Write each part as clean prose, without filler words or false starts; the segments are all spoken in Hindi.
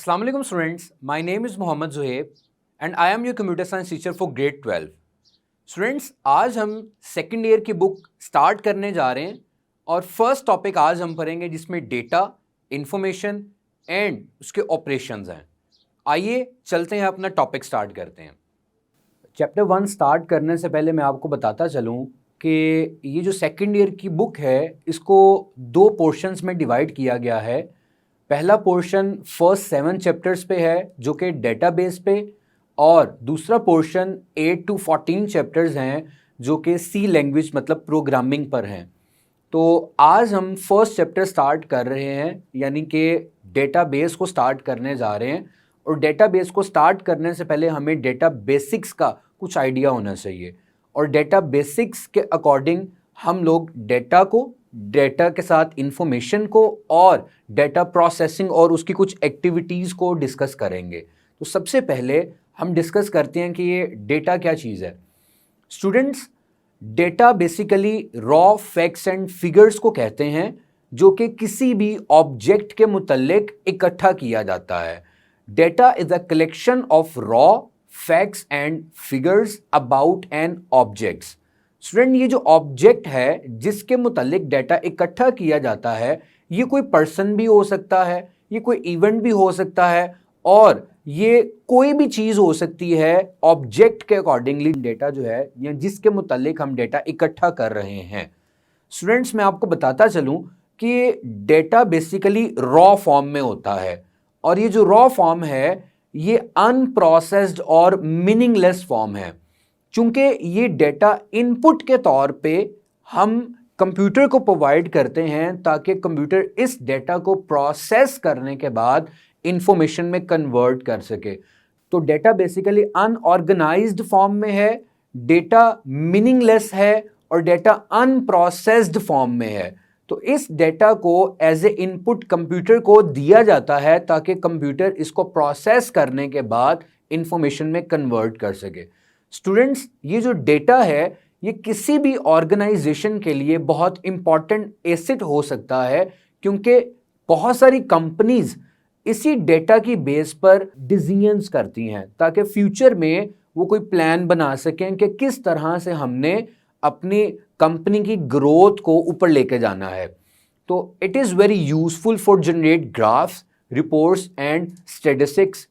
Assalamu alaikum students, my name is Mohammad Zuhaib and I am your computer science teacher for grade 12. Students आज हम सेकेंड ईयर की बुक स्टार्ट करने जा रहे हैं और फर्स्ट टॉपिक आज हम पढ़ेंगे जिसमें डेटा, इंफॉर्मेशन एंड उसके ऑपरेशंस हैं। आइए चलते हैं, अपना टॉपिक स्टार्ट करते हैं। चैप्टर 1 स्टार्ट करने से पहले मैं आपको बताता चलूँ कि ये जो सेकेंड ईयर की बुक है इसको 2 पोर्शंस में डिवाइड किया गया है। पहला पोर्शन फर्स्ट 7 चैप्टर्स पे है जो कि डेटाबेस पे, और दूसरा पोर्शन 8 to 14 चैप्टर्स हैं जो कि सी लैंग्वेज मतलब प्रोग्रामिंग पर हैं। तो आज हम फर्स्ट चैप्टर स्टार्ट कर रहे हैं, यानी कि डेटाबेस को स्टार्ट करने जा रहे हैं। और डेटाबेस को स्टार्ट करने से पहले हमें डेटा बेसिक्स का कुछ आइडिया होना चाहिए, और डेटा बेसिक्स के अकॉर्डिंग हम लोग डेटा के साथ इंफॉर्मेशन को और डेटा प्रोसेसिंग और उसकी कुछ एक्टिविटीज़ को डिस्कस करेंगे। तो सबसे पहले हम डिस्कस करते हैं कि ये डेटा क्या चीज़ है। Students, data basically raw facts and figures को कहते हैं जो कि किसी भी ऑब्जेक्ट के मुतल्लिक इकट्ठा किया जाता है। Data is a collection of raw facts and figures about an objects. Student, ये जो ऑब्जेक्ट है जिसके मुतल्लिक डेटा इकट्ठा किया जाता है, ये कोई पर्सन भी हो सकता है, ये कोई इवेंट भी हो सकता है, और ये कोई भी चीज़ हो सकती है। ऑब्जेक्ट के अकॉर्डिंगली डेटा जो है या जिसके मुतल्लिक हम डेटा इकट्ठा कर रहे हैं। स्टूडेंट्स, मैं आपको बताता चलूं कि डेटा बेसिकली रॉ फॉर्म में होता है, और ये जो रॉ फॉर्म है ये अनप्रोसेस्ड और मीनिंगलेस फॉर्म है। चूंकि ये डेटा इनपुट के तौर पे हम कंप्यूटर को प्रोवाइड करते हैं ताकि कंप्यूटर इस डेटा को प्रोसेस करने के बाद इंफॉर्मेशन में कन्वर्ट कर सके। तो डेटा बेसिकली अनऑर्गेनाइज्ड फॉर्म में है, डेटा मीनिंगलेस है, और डेटा अनप्रोसेस्ड फॉर्म में है। तो इस डेटा को एज ए इनपुट कंप्यूटर को दिया जाता है ताकि कंप्यूटर इसको प्रोसेस करने के बाद इंफॉर्मेशन में कन्वर्ट कर सके। स्टूडेंट्स, ये जो डेटा है ये किसी भी ऑर्गेनाइजेशन के लिए बहुत इंपॉर्टेंट एसेट हो सकता है, क्योंकि बहुत सारी कंपनीज इसी डेटा की बेस पर डिसीजंस करती हैं ताकि फ्यूचर में वो कोई प्लान बना सकें कि किस तरह से हमने अपनी कंपनी की ग्रोथ को ऊपर लेके जाना है। तो it is very useful for generate graphs, reports and statistics.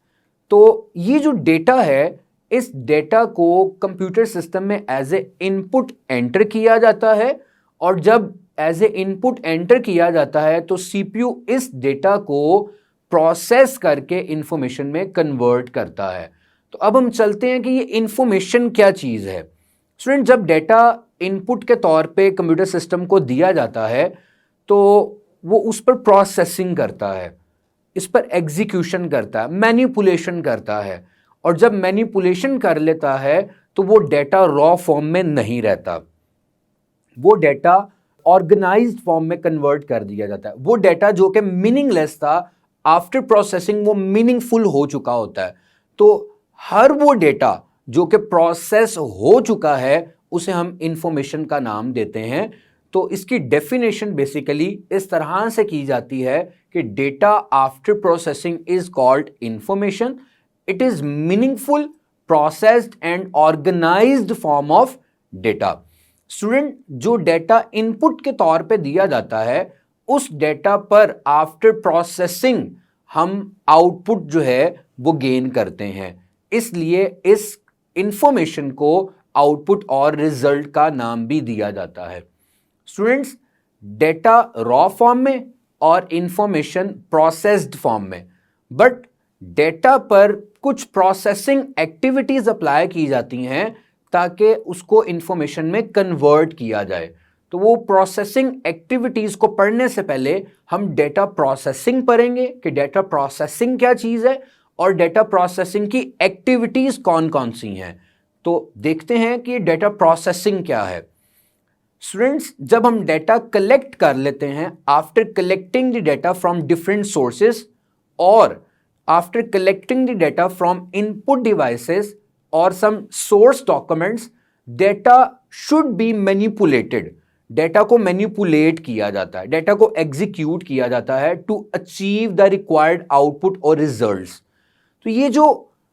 तो ये जो डेटा है, इस डेटा को कंप्यूटर सिस्टम में एज ए इनपुट एंटर किया जाता है, और जब एज ए इनपुट एंटर किया जाता है तो सीपीयू इस डेटा को प्रोसेस करके इंफॉर्मेशन में कन्वर्ट करता है। तो अब हम चलते हैं कि ये इंफॉर्मेशन क्या चीज़ है। स्टूडेंट, जब डेटा इनपुट के तौर पे कंप्यूटर सिस्टम को दिया जाता है तो वो उस पर प्रोसेसिंग करता है, इस पर एग्जीक्यूशन करता है, मैनिपुलेशन करता है, और जब मैनिपुलेशन कर लेता है तो वो डेटा रॉ फॉर्म में नहीं रहता, वो डेटा ऑर्गेनाइज्ड फॉर्म में कन्वर्ट कर दिया जाता है। वो डेटा जो कि मीनिंगलेस था, आफ्टर प्रोसेसिंग वो मीनिंगफुल हो चुका होता है। तो हर वो डेटा जो कि प्रोसेस हो चुका है उसे हम इंफॉर्मेशन का नाम देते हैं। तो इसकी डेफिनेशन बेसिकली इस तरह से की जाती है कि data after processing is called information. It is meaningful, processed and organised form of data. Student, जो डेटा इनपुट के तौर पे दिया जाता है उस डेटा पर आफ्टर प्रोसेसिंग हम आउटपुट जो है वो गेन करते हैं, इसलिए इस इंफॉर्मेशन को आउटपुट और रिजल्ट का नाम भी दिया जाता है। स्टूडेंट्स, डेटा रॉ फॉर्म में और इंफॉर्मेशन प्रोसेस्ड फॉर्म में, बट डेटा पर कुछ प्रोसेसिंग एक्टिविटीज अप्लाई की जाती हैं ताकि उसको इंफॉर्मेशन में कन्वर्ट किया जाए। तो वो प्रोसेसिंग एक्टिविटीज को पढ़ने से पहले हम डेटा प्रोसेसिंग पढ़ेंगे कि डेटा प्रोसेसिंग क्या चीज है और डेटा प्रोसेसिंग की एक्टिविटीज कौन कौन सी हैं। तो देखते हैं कि डेटा प्रोसेसिंग क्या है। स्टूडेंट्स, जब हम डेटा कलेक्ट कर लेते हैं, after collecting the data from different sources और after collecting the data from input devices और some source documents, data should be manipulated. Data को मैनिपुलेट किया जाता है, डेटा को एग्जीक्यूट किया जाता है to achieve the required output और रिजल्ट्स। तो ये जो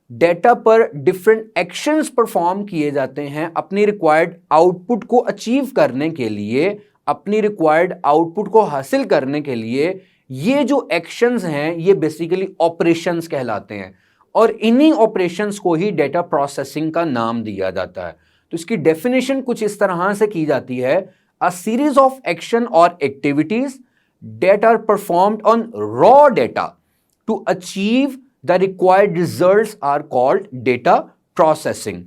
डेटा पर डिफरेंट एक्शंस परफॉर्म किए जाते हैं अपनी रिक्वायर्ड आउटपुट को अचीव करने के लिए, अपनी रिक्वायर्ड आउटपुट को हासिल करने के लिए, ये जो एक्शंस हैं ये बेसिकली ऑपरेशंस कहलाते हैं और इन्हीं ऑपरेशंस को ही डेटा प्रोसेसिंग का नाम दिया जाता है। तो इसकी डेफिनेशन कुछ इस तरह से की जाती है, अ सीरीज ऑफ एक्शन और activities that are performed on raw data to achieve the required results are called data processing.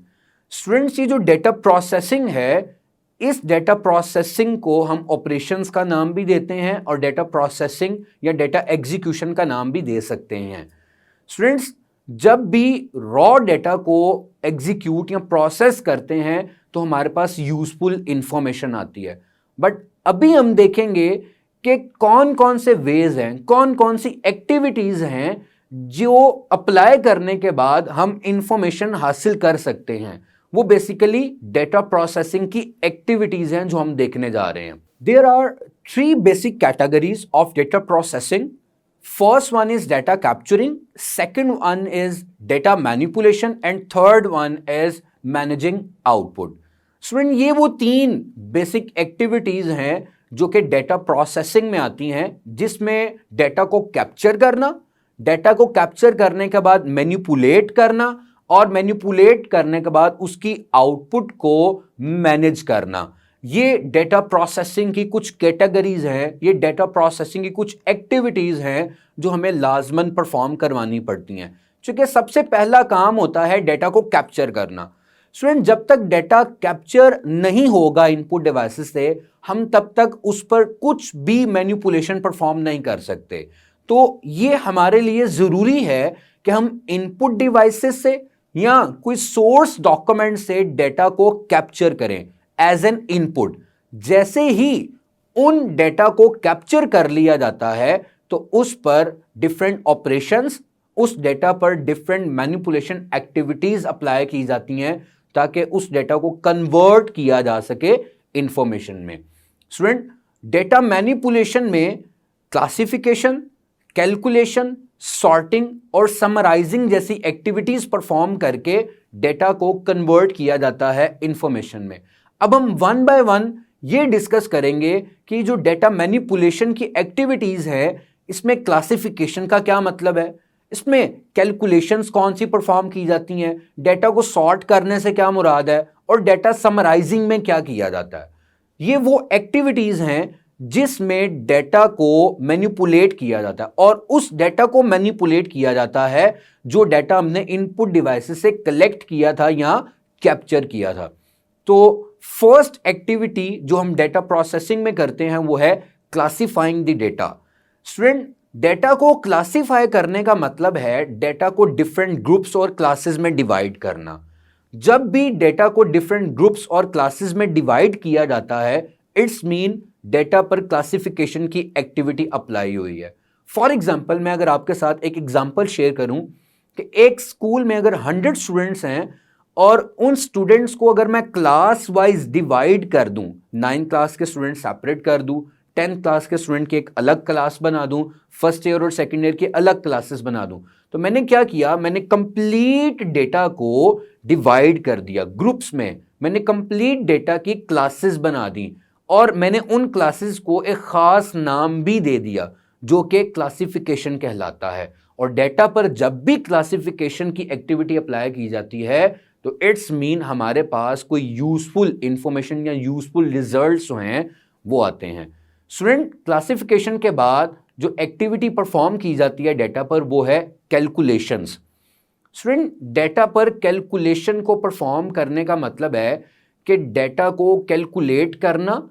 Students, ये जो डेटा प्रोसेसिंग है, इस डेटा प्रोसेसिंग को हम ऑपरेशंस का नाम भी देते हैं और डेटा प्रोसेसिंग या डेटा एग्जीक्यूशन का नाम भी दे सकते हैं। स्टूडेंट्स, जब भी रॉ डेटा को एग्जीक्यूट या प्रोसेस करते हैं तो हमारे पास यूजफुल इंफॉर्मेशन आती है। बट अभी हम देखेंगे कि कौन कौन से वेज हैं, कौन कौन सी एक्टिविटीज हैं जो अप्लाई करने के बाद हम इंफॉर्मेशन हासिल कर सकते हैं। वो बेसिकली डेटा प्रोसेसिंग की एक्टिविटीज हैं जो हम देखने जा रहे हैं। There are 3 basic categories of data processing. First one is data capturing, second one is data manipulation and third one is managing output. Student, ये वो 3 बेसिक एक्टिविटीज हैं जो कि डेटा प्रोसेसिंग में आती हैं, जिसमें डेटा को कैप्चर करना, डेटा को कैप्चर करने के बाद मैनिपुलेट करना और मैनिपुलेट करने के बाद उसकी आउटपुट को मैनेज करना। ये डेटा प्रोसेसिंग की कुछ कैटेगरीज हैं, ये डेटा प्रोसेसिंग की कुछ एक्टिविटीज हैं जो हमें लाजमन परफॉर्म करवानी पड़ती हैं। क्योंकि सबसे पहला काम होता है डेटा को कैप्चर करना। स्टूडेंट, जब तक डेटा कैप्चर नहीं होगा इनपुट डिवाइसेस से, हम तब तक उस पर कुछ भी मैनिपुलेशन परफॉर्म नहीं कर सकते। तो ये हमारे लिए ज़रूरी है कि हम इनपुट डिवाइसेस से या कोई सोर्स डॉक्यूमेंट से डेटा को कैप्चर करें एज एन इनपुट। जैसे ही उन डेटा को कैप्चर कर लिया जाता है तो उस पर डिफरेंट ऑपरेशंस, उस डेटा पर डिफरेंट मैनिपुलेशन एक्टिविटीज अप्लाई की जाती हैं ताकि उस डेटा को कन्वर्ट किया जा सके इंफॉर्मेशन में। स्टूडेंट, डेटा मैनिपुलेशन में क्लासिफिकेशन, कैलकुलेशन, सॉर्टिंग और समराइजिंग जैसी एक्टिविटीज परफॉर्म करके डेटा को कन्वर्ट किया जाता है इंफॉर्मेशन में। अब हम वन बाय वन ये डिस्कस करेंगे कि जो डेटा मैनिपुलेशन की एक्टिविटीज है, इसमें क्लासिफिकेशन का क्या मतलब है, इसमें कैलकुलेशंस कौन सी परफॉर्म की जाती हैं, डेटा को सॉर्ट करने से क्या मुराद है और डेटा समराइजिंग में क्या किया जाता है। ये वो एक्टिविटीज हैं जिसमें डेटा को मैनिपुलेट किया जाता है और उस डेटा को मैनिपुलेट किया जाता है जो डेटा हमने इनपुट डिवाइसेस से कलेक्ट किया था या कैप्चर किया था। तो फर्स्ट एक्टिविटी जो हम डेटा प्रोसेसिंग में करते हैं वो है classifying the data. Student, data को क्लासिफाई करने का मतलब है डेटा को डिफरेंट ग्रुप्स और क्लासेस में डिवाइड करना। जब भी डेटा को डिफरेंट ग्रुप्स और क्लासेस में डिवाइड किया जाता है, इट्स मीन डेटा पर क्लासिफिकेशन की एक्टिविटी अप्लाई हुई है। फॉर एग्जाम्पल, मैं अगर आपके साथ एक एग्जाम्पल शेयर करूं कि एक स्कूल में अगर 100 स्टूडेंट्स हैं और उन स्टूडेंट्स को अगर मैं क्लास वाइज डिवाइड कर दूं, 9th क्लास के स्टूडेंट सेपरेट कर दूं, 10th क्लास के स्टूडेंट की एक अलग क्लास बना दूं, फर्स्ट ईयर और सेकेंड ईयर की अलग क्लासेस बना दूं, तो मैंने क्या किया, मैंने कंप्लीट डेटा को डिवाइड कर दिया ग्रुप्स में। मैंने कंप्लीट डेटा की क्लासेस बना दी और मैंने उन क्लासेस को एक खास नाम भी दे दिया जो कि क्लासिफिकेशन कहलाता है। और डेटा पर जब भी क्लासिफिकेशन की एक्टिविटी अप्लाई की जाती है तो इट्स मीन हमारे पास कोई यूजफुल इंफॉर्मेशन या यूजफुल रिजल्ट्स जो हैं वो आते हैं। स्टूडेंट, क्लासिफिकेशन के बाद जो एक्टिविटी परफॉर्म की जाती है डेटा पर वो है कैलकुलेशंस। स्टूडेंट, डेटा पर कैलकुलेशन को परफॉर्म करने का मतलब है कि डेटा को कैलकुलेट करना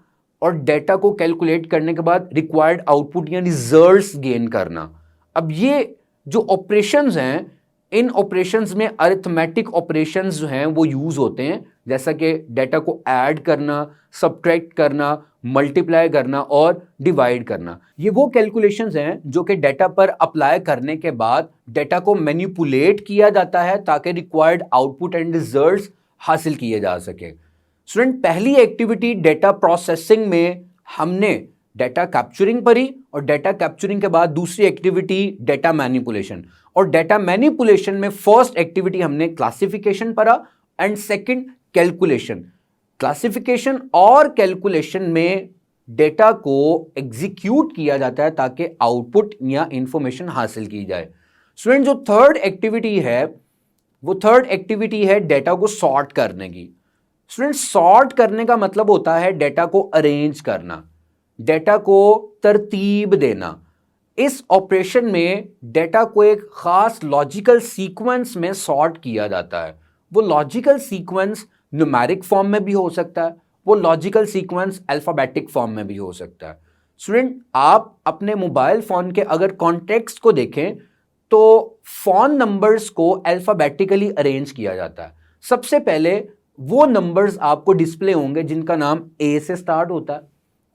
और डेटा को कैलकुलेट करने के बाद रिक्वायर्ड आउटपुट या रिजल्ट्स गेन करना। अब ये जो ऑपरेशंस हैं, इन ऑपरेशंस में अरिथमेटिक ऑपरेशंस जो हैं वो यूज होते हैं, जैसा कि डेटा को ऐड करना, सब्ट्रैक्ट करना, मल्टीप्लाई करना और डिवाइड करना। ये वो कैलकुलेशंस हैं जो कि डेटा पर अप्लाई करने के बाद डेटा को मैनिपुलेट किया जाता है ताकि रिक्वायर्ड आउटपुट एंड रिजल्ट्स हासिल किए जा सके। स्टूडेंट पहली एक्टिविटी डेटा प्रोसेसिंग में हमने डेटा कैप्चरिंग पढ़ी और डेटा कैप्चरिंग के बाद दूसरी एक्टिविटी डेटा मैनिपुलेशन, और डेटा मैनिपुलेशन में फर्स्ट एक्टिविटी हमने क्लासिफिकेशन पढ़ा एंड सेकंड कैलकुलेशन। क्लासिफिकेशन और कैलकुलेशन में डेटा को एग्जीक्यूट किया जाता है ताकि आउटपुट या इंफॉर्मेशन हासिल की जाए। स्टूडेंट जो थर्ड एक्टिविटी है वो थर्ड एक्टिविटी है डेटा को सॉर्ट करने की। स्टूडेंट सॉर्ट करने का मतलब होता है डेटा को अरेंज करना, डेटा को तरतीब देना। इस ऑपरेशन में डेटा को एक खास लॉजिकल सीक्वेंस में सॉर्ट किया जाता है। वो लॉजिकल सीक्वेंस न्यूमेरिक फॉर्म में भी हो सकता है, वो लॉजिकल सीक्वेंस अल्फाबेटिक फॉर्म में भी हो सकता है। स्टूडेंट आप अपने मोबाइल फोन के अगर कॉन्टेक्स्ट को देखें तो फोन नंबर्स को अल्फाबेटिकली अरेंज किया जाता है। सबसे पहले वो नंबर्स आपको डिस्प्ले होंगे जिनका नाम ए से स्टार्ट होता है,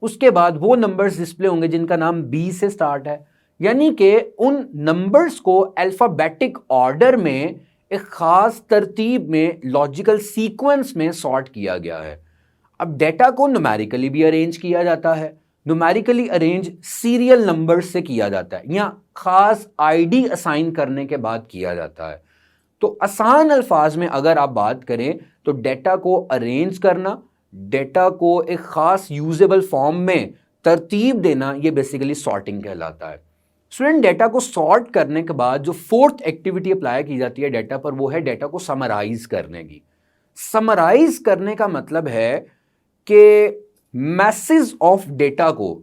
उसके बाद वो नंबर्स डिस्प्ले होंगे जिनका नाम बी से स्टार्ट है, यानी कि उन नंबर्स को अल्फाबेटिक ऑर्डर में एक खास तरतीब में लॉजिकल सीक्वेंस में सॉर्ट किया गया है। अब डेटा को न्यूमेरिकली भी अरेंज किया जाता है। न्यूमेरिकली अरेंज सीरियल नंबर से किया जाता है या खास आईडी असाइन करने के बाद किया जाता है। तो आसान अल्फाज में अगर आप बात करें तो डेटा को अरेंज करना, डेटा को एक खास यूजेबल फॉर्म में तरतीब देना, ये बेसिकली सॉर्टिंग कहलाता है। स्टूडेंट डेटा को सॉर्ट करने के बाद जो फोर्थ एक्टिविटी अप्लाई की जाती है डेटा पर वो है डेटा को समराइज करने की। समराइज करने का मतलब है कि मैसेज ऑफ डेटा को,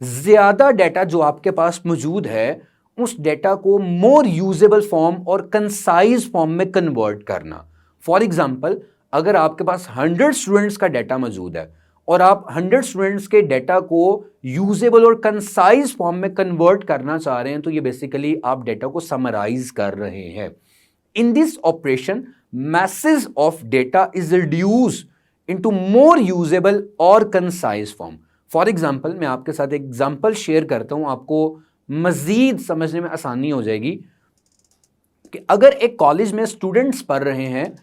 ज्यादा डेटा जो आपके पास मौजूद है उस डेटा को मोर यूजेबल फॉर्म और कंसाइज फॉर्म में कन्वर्ट करना। फॉर एग्जाम्पल अगर आपके पास 100 स्टूडेंट्स का डेटा मौजूद है और आप 100 स्टूडेंट्स के डेटा को यूजेबल और कंसाइज फॉर्म में कन्वर्ट करना चाह रहे हैं तो ये बेसिकली आप डेटा को समराइज कर रहे हैं। इन this operation message of data is reduce into more usable और कंसाइज फॉर्म। फॉर एग्जाम्पल मैं आपके साथ एक एग्जाम्पल शेयर करता हूं, आपको मजीद समझने में आसानी हो जाएगी कि अगर एक कॉलेज में स्टूडेंट्स पढ़ रहे हैं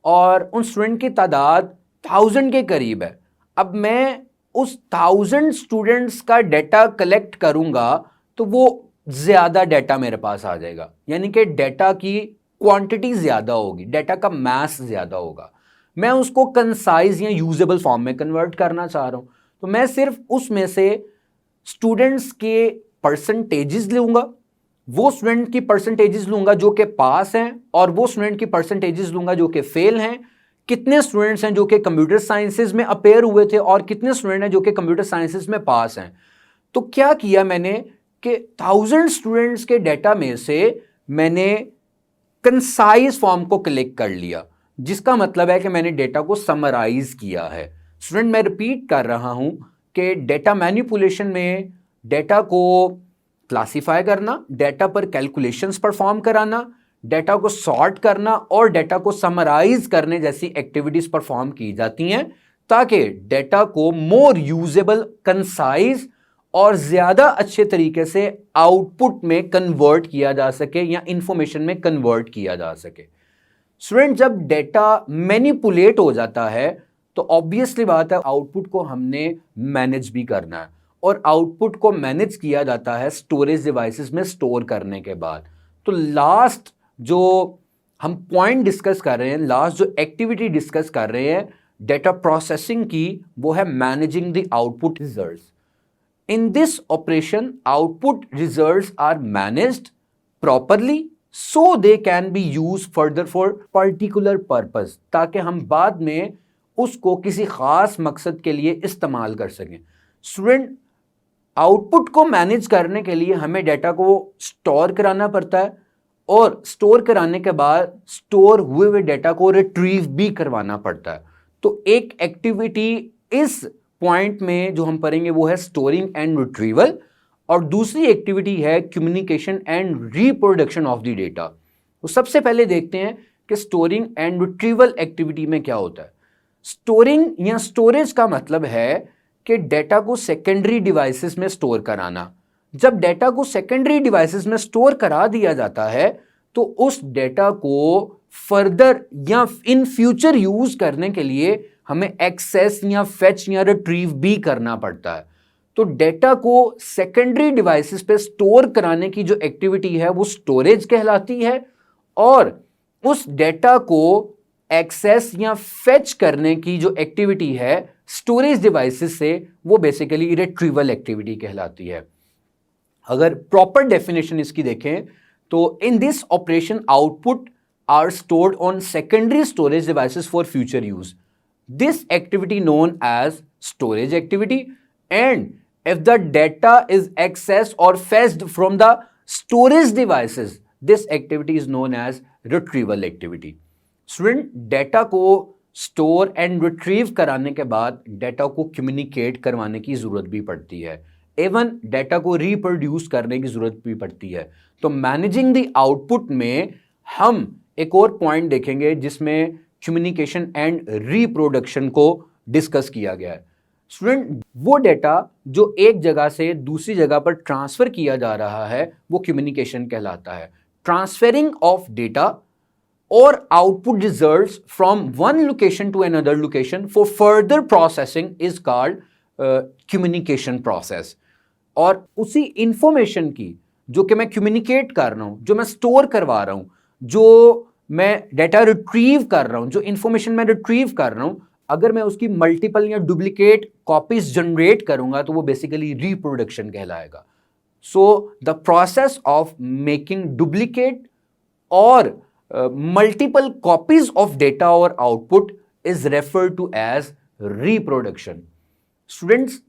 और उन स्टूडेंट की तादाद 1000 के करीब है, अब मैं उस 1000 स्टूडेंट्स का डेटा कलेक्ट करूंगा तो वो ज़्यादा डेटा मेरे पास आ जाएगा, यानी कि डेटा की क्वांटिटी ज़्यादा होगी, डेटा का मास ज़्यादा होगा। मैं उसको कंसाइज या यूजेबल फॉर्म में कन्वर्ट करना चाह रहा हूं तो मैं सिर्फ उसमें से स्टूडेंट्स के परसेंटेजेस लूंगा, वो स्टूडेंट की परसेंटेजेस लूंगा जो कि पास हैं और वो स्टूडेंट की परसेंटेजेस लूंगा जो कि फेल हैं। कितने स्टूडेंट्स हैं जो कि कंप्यूटर साइंसेज में अपेयर हुए थे और कितने स्टूडेंट हैं जो कि कंप्यूटर साइंसेज में पास हैं। तो क्या किया मैंने कि 1000 स्टूडेंट्स के डेटा में से मैंने कंसाइज फॉर्म को कलेक्ट कर लिया, जिसका मतलब है कि मैंने डेटा को समराइज किया है। स्टूडेंट मैं रिपीट कर रहा हूं कि डेटा मैनिपुलेशन में डेटा को क्लासिफाई करना, डेटा पर कैलकुलेशंस परफॉर्म कराना, डेटा को सॉर्ट करना और डेटा को समराइज करने जैसी एक्टिविटीज परफॉर्म की जाती हैं ताकि डेटा को मोर यूजेबल, कंसाइज और ज्यादा अच्छे तरीके से आउटपुट में कन्वर्ट किया जा सके या इंफॉर्मेशन में कन्वर्ट किया जा सके। स्टूडेंट जब डेटा मैनिपुलेट हो जाता है तो ऑब्वियसली बात है आउटपुट को हमने मैनेज भी करना है और आउटपुट को मैनेज किया जाता है स्टोरेज डिवाइसेस में स्टोर करने के बाद। तो लास्ट जो हम पॉइंट डिस्कस कर रहे हैं, लास्ट जो एक्टिविटी डिस्कस कर रहे हैं डेटा प्रोसेसिंग की, वो है managing the output results. In this operation output results are managed properly so they can be use further for particular purpose, ताकि हम बाद में उसको किसी खास मकसद के लिए इस्तेमाल कर सकें। स्टूडेंट आउटपुट को मैनेज करने के लिए हमें डेटा को स्टोर कराना पड़ता है और स्टोर कराने के बाद स्टोर हुए हुए डेटा को रिट्रीव भी करवाना पड़ता है। तो एक एक्टिविटी इस पॉइंट में जो हम पढ़ेंगे वो है स्टोरिंग एंड रिट्रीवल और दूसरी एक्टिविटी है communication and reproduction of the data. तो सबसे पहले देखते हैं कि स्टोरिंग एंड रिट्रीवल एक्टिविटी में क्या होता है। स्टोरिंग या स्टोरेज का मतलब है कि डेटा को सेकेंडरी डिवाइसेस में स्टोर कराना। जब डेटा को सेकेंडरी डिवाइसेस में स्टोर करा दिया जाता है तो उस डेटा को फर्दर या इन फ्यूचर यूज करने के लिए हमें एक्सेस या फेच या रिट्रीव भी करना पड़ता है। तो डेटा को सेकेंडरी डिवाइसेस पे स्टोर कराने की जो एक्टिविटी है वो स्टोरेज कहलाती है, और उस डेटा को एक्सेस या फेच करने की जो एक्टिविटी है स्टोरेज डिवाइसेस से वो बेसिकली रिट्रीवल एक्टिविटी कहलाती है। अगर प्रॉपर डेफिनेशन इसकी देखें तो in this operation output are stored on secondary storage devices for future use. This activity known as storage activity, and if the data is accessed or fetched from the storage devices, this activity is known as retrieval activity. Student, data को स्टोर एंड रिट्रीव कराने के बाद डेटा को कम्युनिकेट करवाने की जरूरत भी पड़ती है, एवं डेटा को रिप्रोड्यूस करने की जरूरत भी पड़ती है। तो मैनेजिंग द आउटपुट में हम एक और पॉइंट देखेंगे जिसमें कम्युनिकेशन एंड रिप्रोडक्शन को डिस्कस किया गया है। स्टूडेंट, वो डेटा जो एक जगह से दूसरी जगह पर ट्रांसफर किया जा रहा है वो कम्युनिकेशन कहलाता है। ट्रांसफरिंग ऑफ डेटा और output results from one location to another location for further processing is called communication process. और उसी इंफॉर्मेशन की जो कि मैं कम्युनिकेट कर रहा हूं, जो मैं स्टोर करवा रहा हूं, जो मैं डेटा रिट्रीव कर रहा हूं, जो इंफॉर्मेशन मैं रिट्रीव कर रहा हूं, अगर मैं उसकी मल्टीपल या डुप्लीकेट कॉपीज जनरेट करूंगा तो वो बेसिकली रिप्रोडक्शन कहलाएगा। So the process of making duplicate और मल्टीपल कॉपीज ऑफ डेटा और output is referred to as reproduction. Students,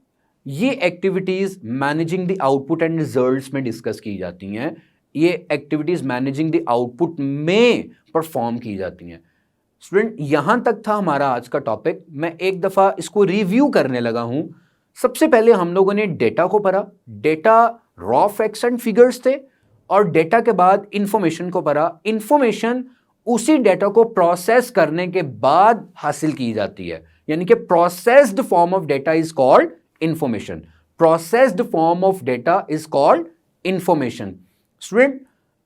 ये activities managing the output and results में डिस्कस की जाती हैं। ये एक्टिविटीज मैनेजिंग द आउटपुट में परफॉर्म की जाती हैं। स्टूडेंट, यहां तक था हमारा आज का टॉपिक। मैं एक दफा इसको रिव्यू करने लगा हूं। सबसे पहले हम लोगों ने डेटा को पढ़ा, data raw facts and figures थे, और डेटा के बाद इंफॉर्मेशन को पढ़ा। इंफॉर्मेशन उसी डेटा को प्रोसेस करने के बाद हासिल की जाती है, यानी कि processed form of data is called information. Processed form of data is called information. Student,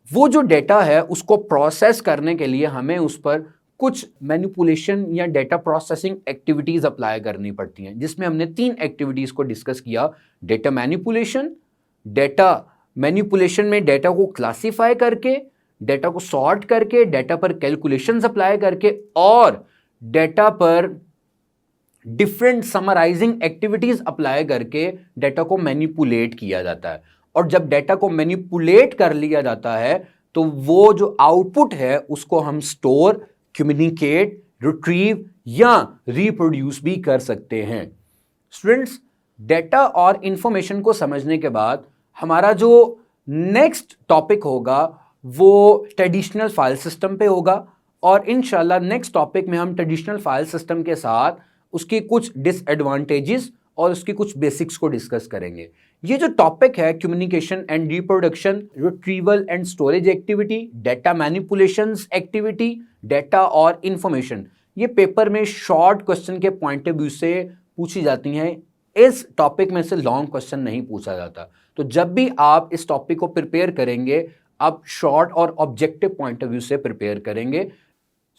वो जो डेटा है उसको प्रोसेस करने के लिए हमें उस पर कुछ मैनिपुलेशन या डेटा प्रोसेसिंग एक्टिविटीज अप्लाई करनी पड़ती हैं, जिसमें हमने 3 एक्टिविटीज को डिस्कस किया। डेटा मैनिपुलेशन में डेटा को क्लासिफाई करके, डेटा को सॉर्ट करके, डेटा पर कैलकुलेशंस अप्लाई करके, और डेटा पर डिफरेंट समराइजिंग एक्टिविटीज अप्लाई करके डेटा को मैनिपुलेट किया जाता है। और जब डेटा को मैनिपुलेट कर लिया जाता है तो वो जो आउटपुट है उसको हम स्टोर, कम्युनिकेट, रिट्रीव या रिप्रोड्यूस भी कर सकते हैं। स्टूडेंट्स, डेटा और इंफॉर्मेशन को समझने के बाद हमारा जो नेक्स्ट टॉपिक होगा वो ट्रेडिशनल फाइल सिस्टम पे होगा, और इंशाल्लाह नेक्स्ट टॉपिक में हम ट्रेडिशनल फाइल सिस्टम के साथ उसकी कुछ डिसएडवांटेजेस और उसकी कुछ बेसिक्स को डिस्कस करेंगे। ये जो टॉपिक है communication and reproduction, retrieval and storage activity, data manipulations activity, data और इंफॉर्मेशन, ये पेपर में शॉर्ट क्वेश्चन के पॉइंट ऑफ व्यू से पूछी जाती हैं। इस टॉपिक में से लॉन्ग क्वेश्चन नहीं पूछा जाता। तो जब भी आप इस टॉपिक को प्रिपेयर करेंगे आप शॉर्ट और ऑब्जेक्टिव पॉइंट ऑफ व्यू से प्रिपेयर करेंगे।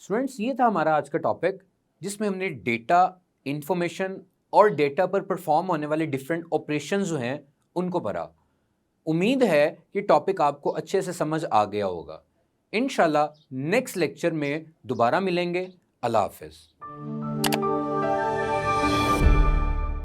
स्टूडेंट्स, ये था हमारा आज का टॉपिक जिसमें हमने डेटा, इंफॉर्मेशन और डेटा पर परफॉर्म होने वाले डिफरेंट ऑपरेशंस जो हैं उनको पढ़ा। उम्मीद है कि टॉपिक आपको अच्छे से समझ आ गया होगा। इंशाल्लाह नेक्स्ट लेक्चर में दोबारा मिलेंगे। अल्लाह हाफिज़।